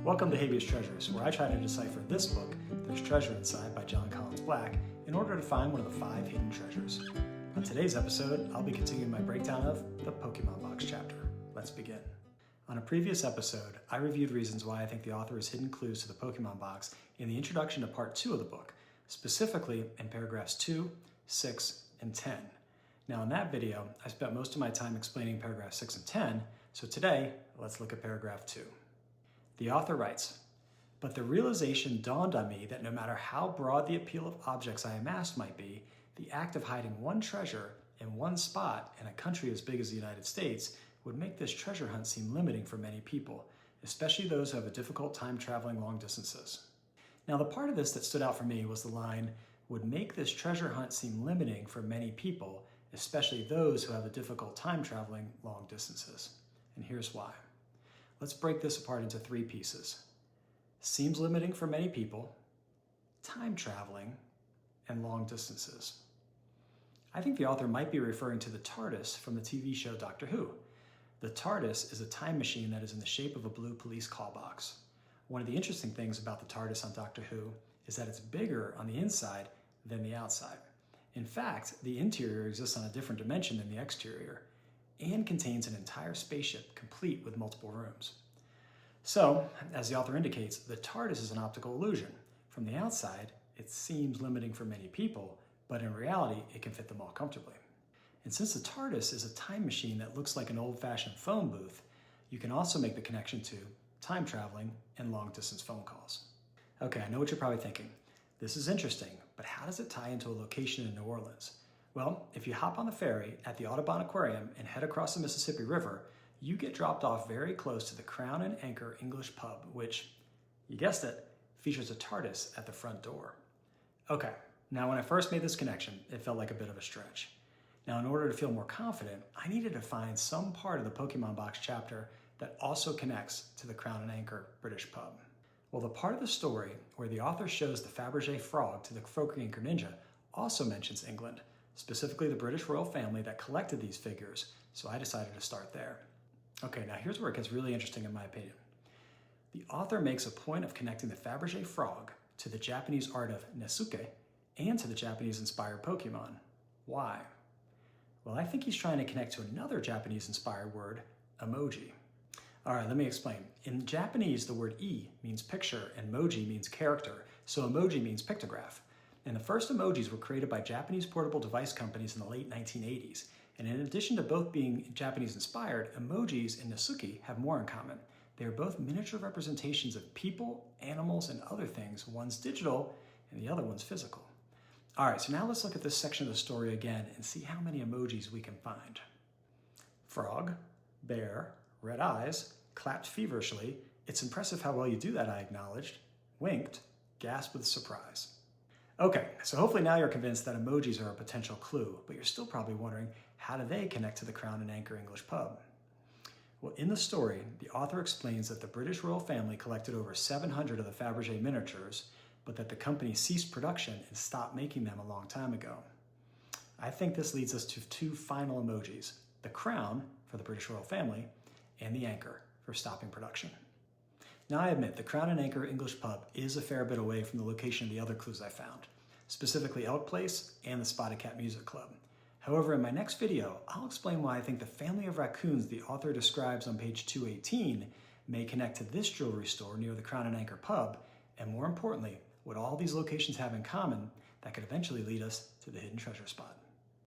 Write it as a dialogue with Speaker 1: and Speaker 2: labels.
Speaker 1: Welcome to Habeas Treasures, where I try to decipher this book, There's Treasure Inside by Jon Collins Black, in order to find one of the 5 hidden treasures. On today's episode, I'll be continuing my breakdown of the Pokemon Box chapter. Let's begin. On a previous episode, I reviewed reasons why I think the author has hidden clues to the Pokemon Box in the introduction to Part 2 of the book, specifically in paragraphs 2, 6, and 10. Now in that video, I spent most of my time explaining paragraphs 6 and 10, so today, let's look at paragraph 2. The author writes, "But the realization dawned on me that no matter how broad the appeal of objects I amassed might be, the act of hiding one treasure in one spot in a country as big as the United States would make this treasure hunt seem limiting for many people, especially those who have a difficult time traveling long distances." Now the part of this that stood out for me was the line, "would make this treasure hunt seem limiting for many people, especially those who have a difficult time traveling long distances." And here's why. Let's break this apart into 3 pieces. Seems limiting for many people, time traveling, and long distances. I think the author might be referring to the TARDIS from the TV show Doctor Who. The TARDIS is a time machine that is in the shape of a blue police call box. One of the interesting things about the TARDIS on Doctor Who is that it's bigger on the inside than the outside. In fact, the interior exists on a different dimension than the exterior, and contains an entire spaceship complete with multiple rooms. So, as the author indicates, the TARDIS is an optical illusion. From the outside, it seems limiting for many people, but in reality, it can fit them all comfortably. And since the TARDIS is a time machine that looks like an old-fashioned phone booth, you can also make the connection to time traveling and long-distance phone calls. Okay, I know what you're probably thinking. This is interesting, but how does it tie into a location in New Orleans? Well, if you hop on the ferry at the Audubon Aquarium and head across the Mississippi River, you get dropped off very close to the Crown and Anchor English pub, which, you guessed it, features a TARDIS at the front door. Okay, now when I first made this connection, it felt like a bit of a stretch. Now in order to feel more confident, I needed to find some part of the Pokemon Box chapter that also connects to the Crown and Anchor British pub. Well, the part of the story where the author shows the Faberge Frog to the Croaky Anchor Ninja also mentions England, specifically the British royal family that collected these figures, so I decided to start there. Okay, now here's where it gets really interesting in my opinion. The author makes a point of connecting the Faberge Frog to the Japanese art of Netsuke and to the Japanese-inspired Pokemon. Why? Well, I think he's trying to connect to another Japanese-inspired word, emoji. All right, let me explain. In Japanese, the word "e" means picture and moji means character, so emoji means pictograph. And the first emojis were created by Japanese portable device companies in the late 1980s. And in addition to both being Japanese-inspired, emojis and Netsuke have more in common. They are both miniature representations of people, animals, and other things. One's digital and the other one's physical. All right, so now let's look at this section of the story again and see how many emojis we can find. Frog, bear, red eyes, clapped feverishly. It's impressive how well you do that, I acknowledged. Winked, gasped with surprise. Okay, so hopefully now you're convinced that emojis are a potential clue, but you're still probably wondering, how do they connect to the Crown and Anchor English pub? Well, in the story, the author explains that the British royal family collected over 700 of the Faberge miniatures, but that the company ceased production and stopped making them a long time ago. I think this leads us to 2 final emojis, the crown for the British royal family and the anchor for stopping production. Now I admit the Crown and Anchor English pub is a fair bit away from the location of the other clues I found, specifically Elk Place and the Spotted Cat Music Club. However, in my next video, I'll explain why I think the family of raccoons the author describes on page 218 may connect to this jewelry store near the Crown and Anchor pub, and more importantly, what all these locations have in common that could eventually lead us to the hidden treasure spot.